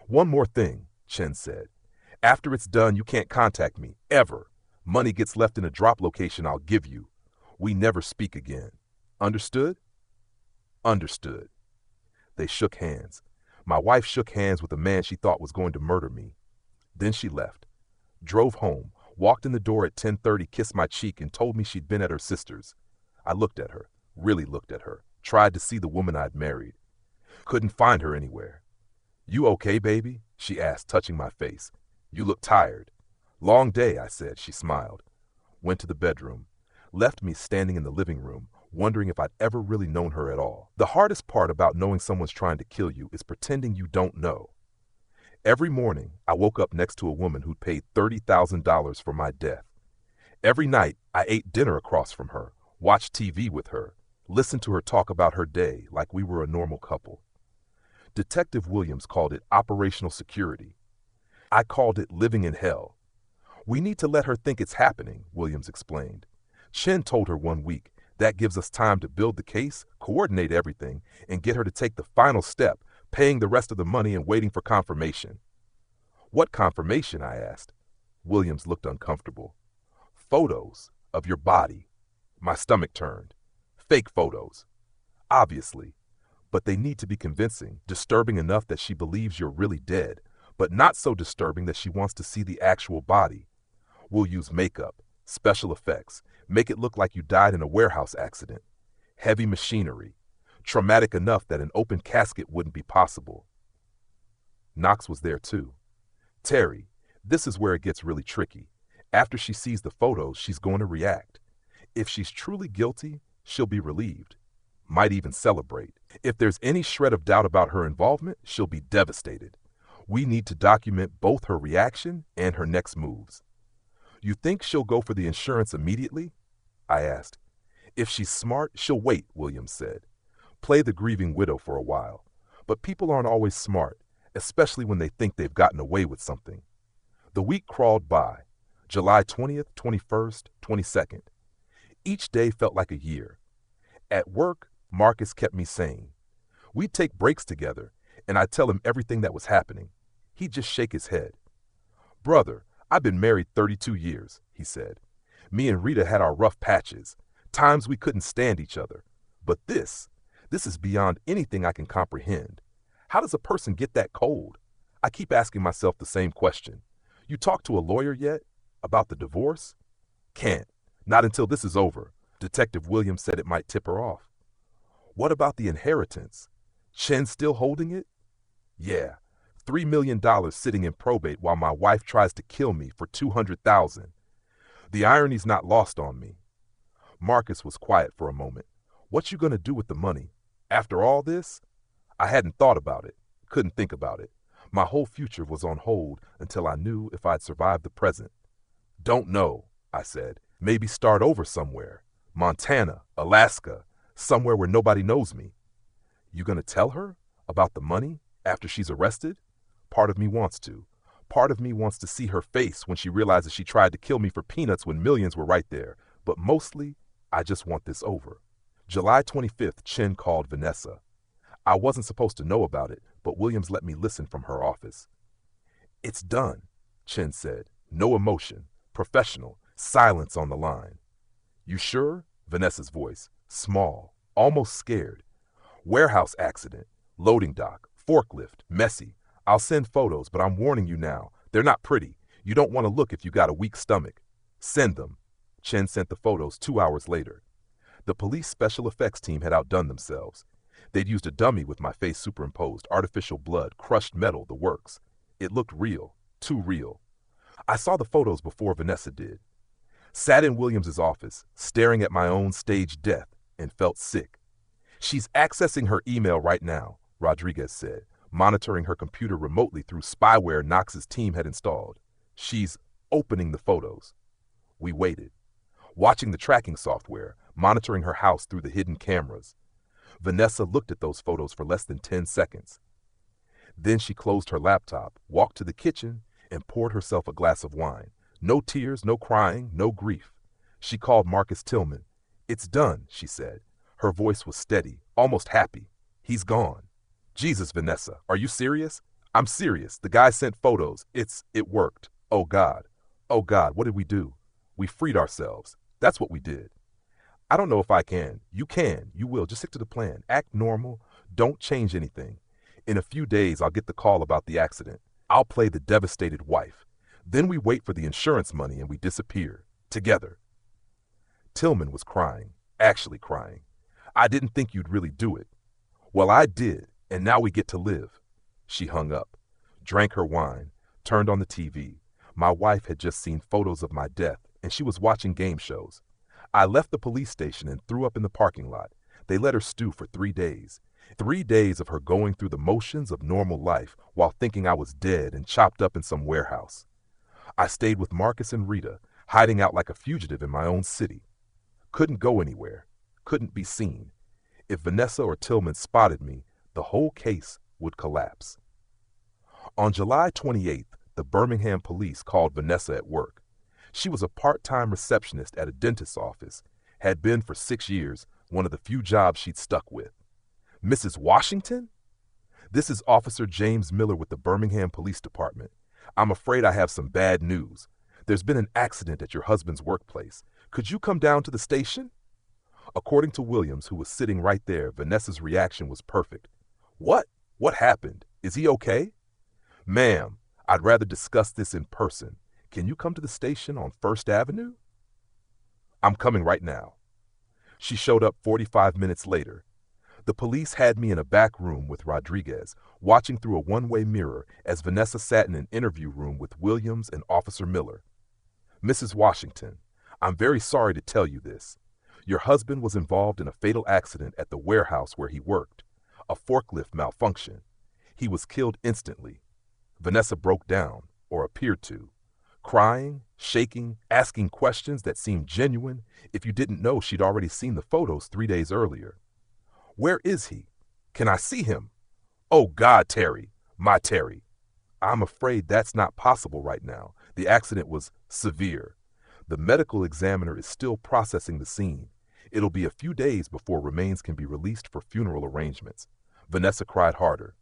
One more thing, Chin said. After it's done, you can't contact me, ever. Money gets left in a drop location I'll give you. We never speak again. Understood? Understood. They shook hands. My wife shook hands with a man she thought was going to murder me. Then she left. Drove home, walked in the door at 10:30, kissed my cheek, and told me she'd been at her sister's. I looked at her, really looked at her, tried to see the woman I'd married. Couldn't find her anywhere. You okay, baby? She asked, touching my face. You look tired. Long day, I said. She smiled. Went to the bedroom. Left me standing in the living room, wondering if I'd ever really known her at all. The hardest part about knowing someone's trying to kill you is pretending you don't know. Every morning, I woke up next to a woman who'd paid $30,000 for my death. Every night, I ate dinner across from her, watched TV with her, listened to her talk about her day like we were a normal couple. Detective Williams called it operational security. I called it living in hell. We need to let her think it's happening, Williams explained. Chin told her one week. That gives us time to build the case, coordinate everything, and get her to take the final step, paying the rest of the money and waiting for confirmation. What confirmation? I asked. Williams looked uncomfortable. Photos of your body. My stomach turned. Fake photos. Obviously. But they need to be convincing, disturbing enough that she believes you're really dead, but not so disturbing that she wants to see the actual body. We'll use makeup, special effects, make it look like you died in a warehouse accident. Heavy machinery, traumatic enough that an open casket wouldn't be possible. Knox was there too. Terry, this is where it gets really tricky. After she sees the photos, she's going to react. If she's truly guilty, she'll be relieved, might even celebrate. If there's any shred of doubt about her involvement, she'll be devastated. We need to document both her reaction and her next moves. You think she'll go for the insurance immediately? I asked. If she's smart, she'll wait, Williams said. Play the grieving widow for a while. But people aren't always smart, especially when they think they've gotten away with something. The week crawled by. July 20th, 21st, 22nd. Each day felt like a year. At work, Marcus kept me sane. We'd take breaks together, and I'd tell him everything that was happening. He'd just shake his head. Brother, I've been married 32 years, he said. Me and Rita had our rough patches, times we couldn't stand each other. But this is beyond anything I can comprehend. How does a person get that cold? I keep asking myself the same question. You talked to a lawyer yet? About the divorce? Can't. Not until this is over. Detective Williams said it might tip her off. What about the inheritance? Chen still holding it? Yeah. $3 million sitting in probate while my wife tries to kill me for $200,000. The irony's not lost on me. Marcus was quiet for a moment. What you gonna do with the money? After all this? I hadn't thought about it. Couldn't think about it. My whole future was on hold until I knew if I'd survived the present. Don't know, I said. Maybe start over somewhere. Montana, Alaska, somewhere where nobody knows me. You gonna tell her about the money after she's arrested? Part of me wants to. Part of me wants to see her face when she realizes she tried to kill me for peanuts when millions were right there. But mostly, I just want this over. July 25th, Chen called Vanessa. I wasn't supposed to know about it, but Williams let me listen from her office. It's done, Chen said. No emotion. Professional. Silence on the line. You sure? Vanessa's voice. Small. Almost scared. Warehouse accident. Loading dock. Forklift. Messy. I'll send photos, but I'm warning you now. They're not pretty. You don't want to look if you got a weak stomach. Send them. Chen sent the photos 2 hours later. The police special effects team had outdone themselves. They'd used a dummy with my face superimposed, artificial blood, crushed metal, the works. It looked real. Too real. I saw the photos before Vanessa did. Sat in Williams's office, staring at my own staged death, and felt sick. She's accessing her email right now, Rodriguez said, monitoring her computer remotely through spyware Knox's team had installed. She's opening the photos. We waited, watching the tracking software, monitoring her house through the hidden cameras. Vanessa looked at those photos for less than 10 seconds. Then she closed her laptop, walked to the kitchen, and poured herself a glass of wine. No tears, no crying, no grief. She called Marcus Tillman. It's done, she said. Her voice was steady, almost happy. He's gone. Jesus, Vanessa, are you serious? I'm serious. The guy sent photos. It worked. Oh God. Oh God, what did we do? We freed ourselves. That's what we did. I don't know if I can. You can. You will. Just stick to the plan. Act normal. Don't change anything. In a few days, I'll get the call about the accident. I'll play the devastated wife. Then we wait for the insurance money and we disappear. Together. Tillman was crying. Actually crying. I didn't think you'd really do it. Well, I did, and now we get to live. She hung up, drank her wine, turned on the TV. My wife had just seen photos of my death, and she was watching game shows. I left the police station and threw up in the parking lot. They let her stew for 3 days. 3 days of her going through the motions of normal life while thinking I was dead and chopped up in some warehouse. I stayed with Marcus and Rita, hiding out like a fugitive in my own city. Couldn't go anywhere. Couldn't be seen. If Vanessa or Tillman spotted me, the whole case would collapse. On July 28th, the Birmingham police called Vanessa at work. She was a part-time receptionist at a dentist's office, had been for 6 years, one of the few jobs she'd stuck with. Mrs. Washington? This is Officer James Miller with the Birmingham Police Department. I'm afraid I have some bad news. There's been an accident at your husband's workplace. Could you come down to the station? According to Williams, who was sitting right there, Vanessa's reaction was perfect. What? What happened? Is he okay? Ma'am, I'd rather discuss this in person. Can you come to the station on First Avenue? I'm coming right now. She showed up 45 minutes later. The police had me in a back room with Rodriguez, watching through a one-way mirror as Vanessa sat in an interview room with Williams and Officer Miller. Mrs. Washington, I'm very sorry to tell you this. Your husband was involved in a fatal accident at the warehouse where he worked, a forklift malfunction. He was killed instantly. Vanessa broke down, or appeared to, crying, shaking, asking questions that seemed genuine if you didn't know she'd already seen the photos 3 days earlier. Where is he? Can I see him? Oh God, Terry, my Terry. I'm afraid that's not possible right now. The accident was severe. The medical examiner is still processing the scene. It'll be a few days before remains can be released for funeral arrangements. Vanessa cried harder.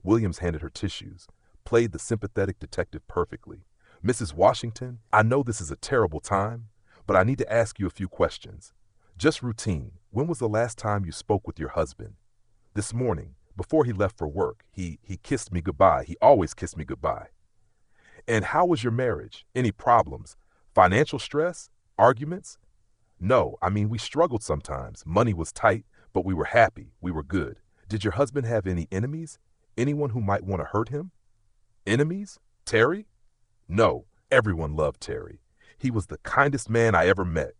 Williams handed her tissues, played the sympathetic detective perfectly. Mrs. Washington, I know this is a terrible time, but I need to ask you a few questions. Just routine. When was the last time you spoke with your husband? This morning, before he left for work. He kissed me goodbye. He always kissed me goodbye. And how was your marriage? Any problems? Financial stress? Arguments? No, we struggled sometimes. Money was tight, but we were happy. We were good. Did your husband have any enemies? Anyone who might want to hurt him? Enemies? Terry? No, everyone loved Terry. He was the kindest man I ever met.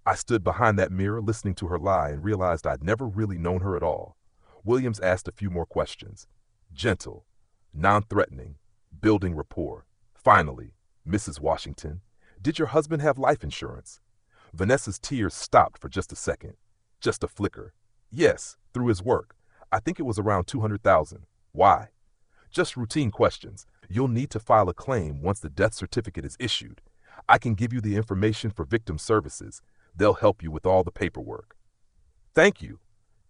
I stood behind that mirror listening to her lie and realized I'd never really known her at all. Williams asked a few more questions. Gentle, non-threatening, building rapport. Finally, Mrs. Washington, did your husband have life insurance? Vanessa's tears stopped for just a second. Just a flicker. Yes, through his work. I think it was around $200,000. Why? Just routine questions. You'll need to file a claim once the death certificate is issued. I can give you the information for victim services. They'll help you with all the paperwork. Thank you.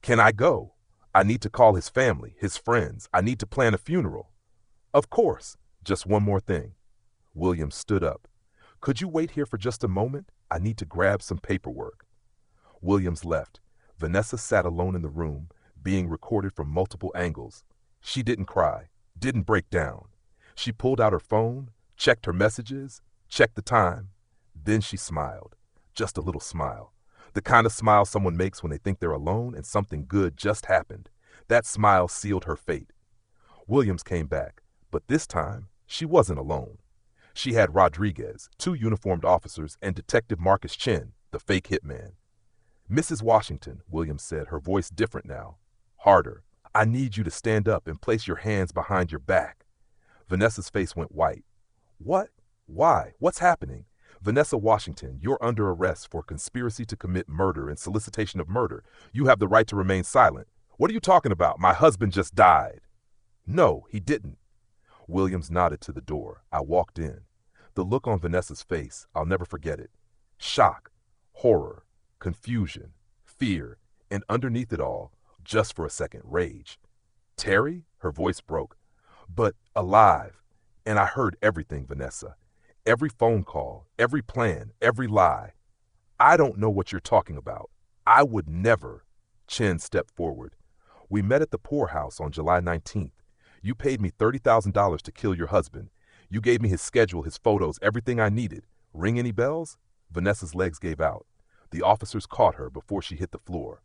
Can I go? I need to call his family, his friends. I need to plan a funeral. Of course. Just one more thing. Williams stood up. Could you wait here for just a moment? I need to grab some paperwork. Williams left. Vanessa sat alone in the room, being recorded from multiple angles. She didn't cry, didn't break down. She pulled out her phone, checked her messages, checked the time. Then she smiled, just a little smile. The kind of smile someone makes when they think they're alone and something good just happened. That smile sealed her fate. Williams came back, but this time she wasn't alone. She had Rodriguez, 2 uniformed officers, and Detective Marcus Chin, the fake hitman. Mrs. Washington, Williams said, her voice different now, harder. I need you to stand up and place your hands behind your back. Vanessa's face went white. What? Why? What's happening? Vanessa Washington, you're under arrest for conspiracy to commit murder and solicitation of murder. You have the right to remain silent. What are you talking about? My husband just died. No, he didn't. Williams nodded to the door. I walked in. The look on Vanessa's face, I'll never forget it. Shock, horror, confusion, fear, and underneath it all, just for a second, rage. Terry? Her voice broke. But alive. And I heard everything, Vanessa. Every phone call, every plan, every lie. I don't know what you're talking about. I would never. Chin stepped forward. We met at the poorhouse on July 19th. You paid me $30,000 to kill your husband. You gave me his schedule, his photos, everything I needed. Ring any bells? Vanessa's legs gave out. The officers caught her before she hit the floor.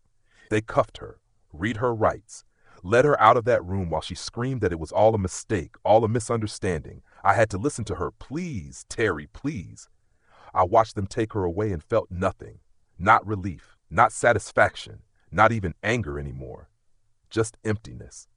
They cuffed her, read her rights, led her out of that room while she screamed that it was all a mistake, all a misunderstanding. I had to listen to her. Please, Terry, please. I watched them take her away and felt nothing. Not relief, not satisfaction, not even anger anymore. Just emptiness.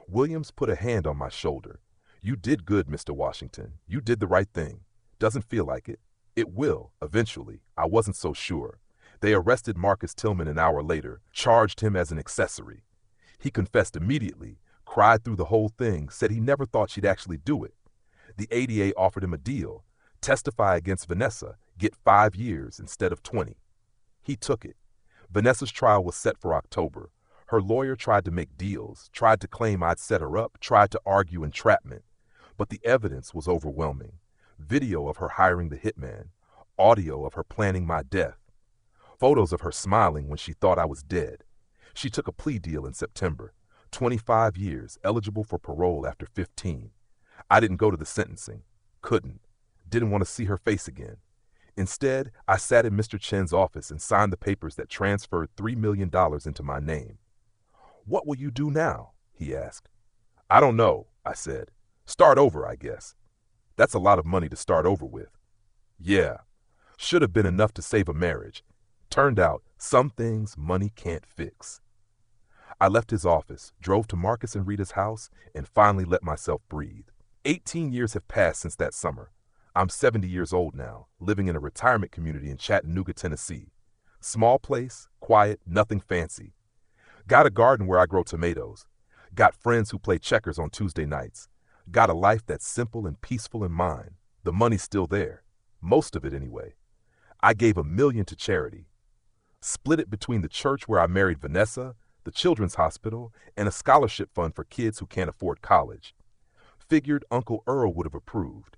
Williams put a hand on my shoulder. You did good, Mr. Washington. You did the right thing. Doesn't feel like it. It will, eventually. I wasn't so sure. They arrested Marcus Tillman an hour later, charged him as an accessory. He confessed immediately, cried through the whole thing, said he never thought she'd actually do it. The ADA offered him a deal. Testify against Vanessa, get 5 years instead of 20. He took it. Vanessa's trial was set for October. Her lawyer tried to make deals, tried to claim I'd set her up, tried to argue entrapment. But the evidence was overwhelming. Video of her hiring the hitman, audio of her planning my death, photos of her smiling when she thought I was dead. She took a plea deal in September, 25 years, eligible for parole after 15. I didn't go to the sentencing. Couldn't. Didn't want to see her face again. Instead, I sat in Mr. Chen's office and signed the papers that transferred $3 million into my name. "What will you do now?" he asked. "I don't know," I said. "Start over, I guess." "That's a lot of money to start over with." "Yeah. Should have been enough to save a marriage. Turned out some things money can't fix." I left his office, drove to Marcus and Rita's house, and finally let myself breathe. 18 years have passed since that summer. I'm 70 years old now, living in a retirement community in Chattanooga, Tennessee. Small place, quiet, nothing fancy. Got a garden where I grow tomatoes. Got friends who play checkers on Tuesday nights. Got a life that's simple and peaceful in mind. The money's still there. Most of it anyway. I gave $1 million to charity. Split it between the church where I married Vanessa, the children's hospital, and a scholarship fund for kids who can't afford college. Figured Uncle Earl would have approved.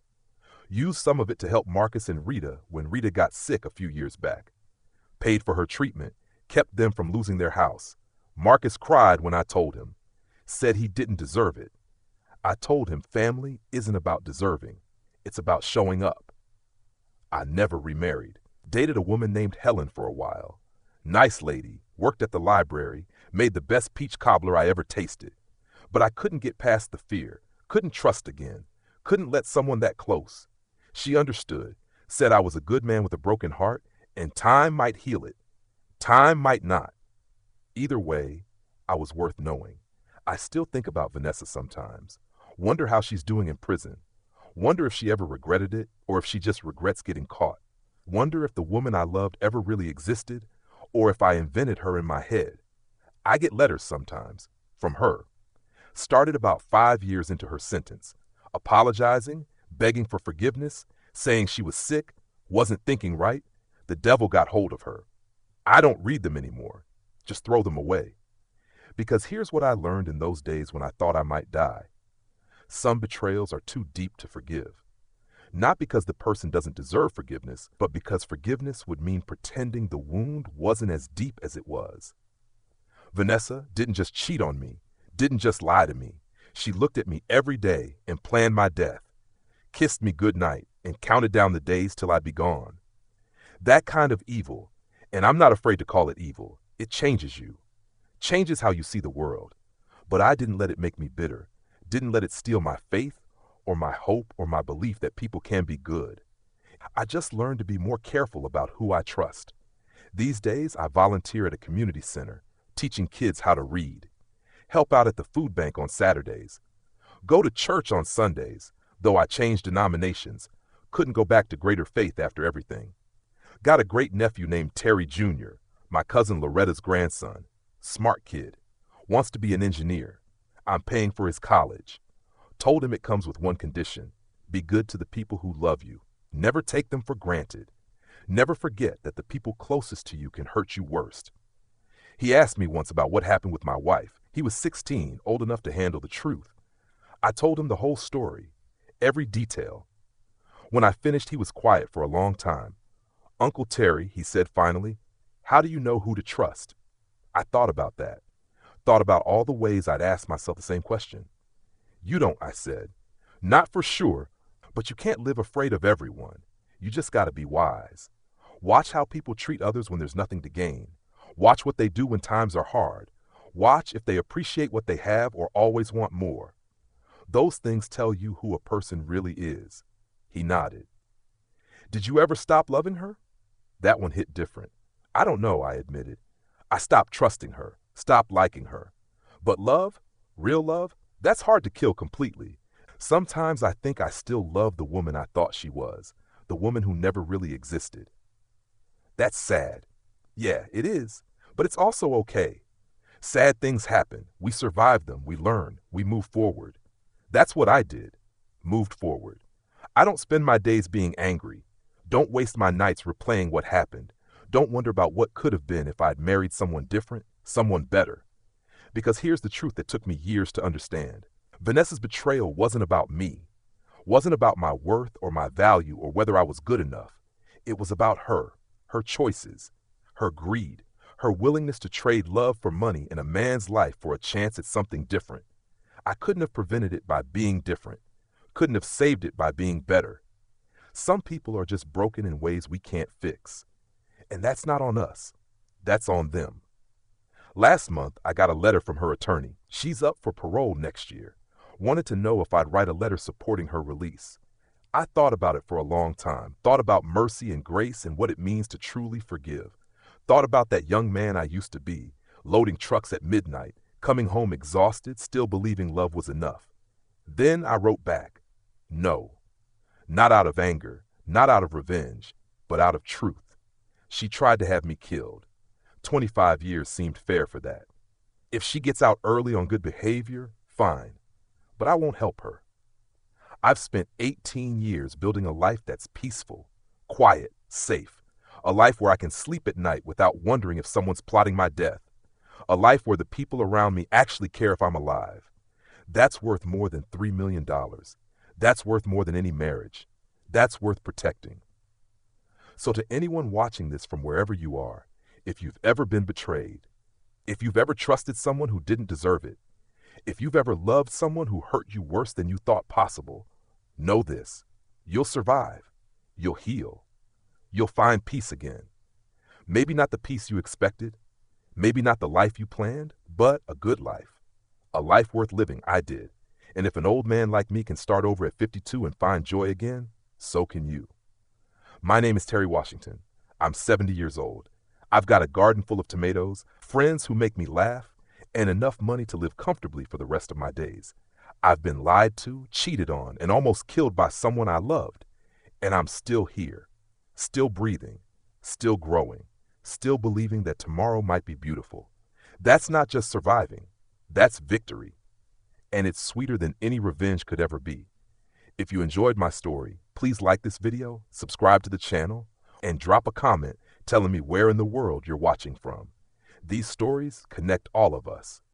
Used some of it to help Marcus and Rita when Rita got sick a few years back. Paid for her treatment, kept them from losing their house. Marcus cried when I told him. Said he didn't deserve it. I told him family isn't about deserving. It's about showing up. I never remarried. Dated a woman named Helen for a while. Nice lady, worked at the library, made the best peach cobbler I ever tasted. But I couldn't get past the fear, couldn't trust again, couldn't let someone that close. She understood, said I was a good man with a broken heart, and time might heal it. Time might not. Either way, I was worth knowing. I still think about Vanessa sometimes. Wonder how she's doing in prison. Wonder if she ever regretted it, or if she just regrets getting caught. Wonder if the woman I loved ever really existed, or if I invented her in my head. I get letters sometimes, from her. Started about 5 years into her sentence, apologizing, begging for forgiveness, saying she was sick, wasn't thinking right. The devil got hold of her. I don't read them anymore, just throw them away. Because here's what I learned in those days when I thought I might die. Some betrayals are too deep to forgive. Not because the person doesn't deserve forgiveness, but because forgiveness would mean pretending the wound wasn't as deep as it was. Vanessa didn't just cheat on me, didn't just lie to me. She looked at me every day and planned my death, kissed me goodnight, and counted down the days till I'd be gone. That kind of evil, and I'm not afraid to call it evil, it changes you, changes how you see the world. But I didn't let it make me bitter, didn't let it steal my faith or my hope or my belief that people can be good. I just learned to be more careful about who I trust. These days, I volunteer at a community center, teaching kids how to read. Help out at the food bank on Saturdays. Go to church on Sundays, though I changed denominations. Couldn't go back to greater faith after everything. Got a great nephew named Terry Jr., my cousin Loretta's grandson. Smart kid. Wants to be an engineer. I'm paying for his college. Told him it comes with one condition. Be good to the people who love you. Never take them for granted. Never forget that the people closest to you can hurt you worst. He asked me once about what happened with my wife. He was 16, old enough to handle the truth. I told him the whole story, every detail. When I finished, he was quiet for a long time. "Uncle Terry," he said finally, "how do you know who to trust?" I thought about that. Thought about all the ways I'd asked myself the same question. "You don't," I said. "Not for sure, but you can't live afraid of everyone. You just gotta be wise. Watch how people treat others when there's nothing to gain. Watch what they do when times are hard. Watch if they appreciate what they have or always want more. Those things tell you who a person really is." He nodded. "Did you ever stop loving her?" That one hit different. "I don't know," I admitted. I stopped trusting her, stopped liking her. But love, real love, that's hard to kill completely. Sometimes I think I still love the woman I thought she was, the woman who never really existed. That's sad. Yeah, it is, but it's also okay. Sad things happen. We survive them. We learn. We move forward. That's what I did. Moved forward. I don't spend my days being angry. Don't waste my nights replaying what happened. Don't wonder about what could have been if I'd married someone different, someone better. Because here's the truth that took me years to understand. Vanessa's betrayal wasn't about me. Wasn't about my worth or my value or whether I was good enough. It was about her, her choices, her greed, her willingness to trade love for money in a man's life for a chance at something different. I couldn't have prevented it by being different. Couldn't have saved it by being better. Some people are just broken in ways we can't fix. And that's not on us. That's on them. Last month, I got a letter from her attorney. She's up for parole next year. Wanted to know if I'd write a letter supporting her release. I thought about it for a long time. Thought about mercy and grace and what it means to truly forgive. Thought about that young man I used to be, loading trucks at midnight, coming home exhausted, still believing love was enough. Then I wrote back, no. Not out of anger, not out of revenge, but out of truth. She tried to have me killed. 25 years seemed fair for that. If she gets out early on good behavior, fine. But I won't help her. I've spent 18 years building a life that's peaceful, quiet, safe. A life where I can sleep at night without wondering if someone's plotting my death. A life where the people around me actually care if I'm alive. That's worth more than $3 million. That's worth more than any marriage. That's worth protecting. So to anyone watching this from wherever you are, if you've ever been betrayed, if you've ever trusted someone who didn't deserve it, if you've ever loved someone who hurt you worse than you thought possible, know this: you'll survive, you'll heal, you'll find peace again. Maybe not the peace you expected, maybe not the life you planned, but a good life. A life worth living, I did. And if an old man like me can start over at 52 and find joy again, so can you. My name is Terry Washington. I'm 70 years old. I've got a garden full of tomatoes, friends who make me laugh, and enough money to live comfortably for the rest of my days. I've been lied to, cheated on, and almost killed by someone I loved. And I'm still here, still breathing, still growing, still believing that tomorrow might be beautiful. That's not just surviving, that's victory. And it's sweeter than any revenge could ever be. If you enjoyed my story, please like this video, subscribe to the channel, and drop a comment telling me where in the world you're watching from. These stories connect all of us.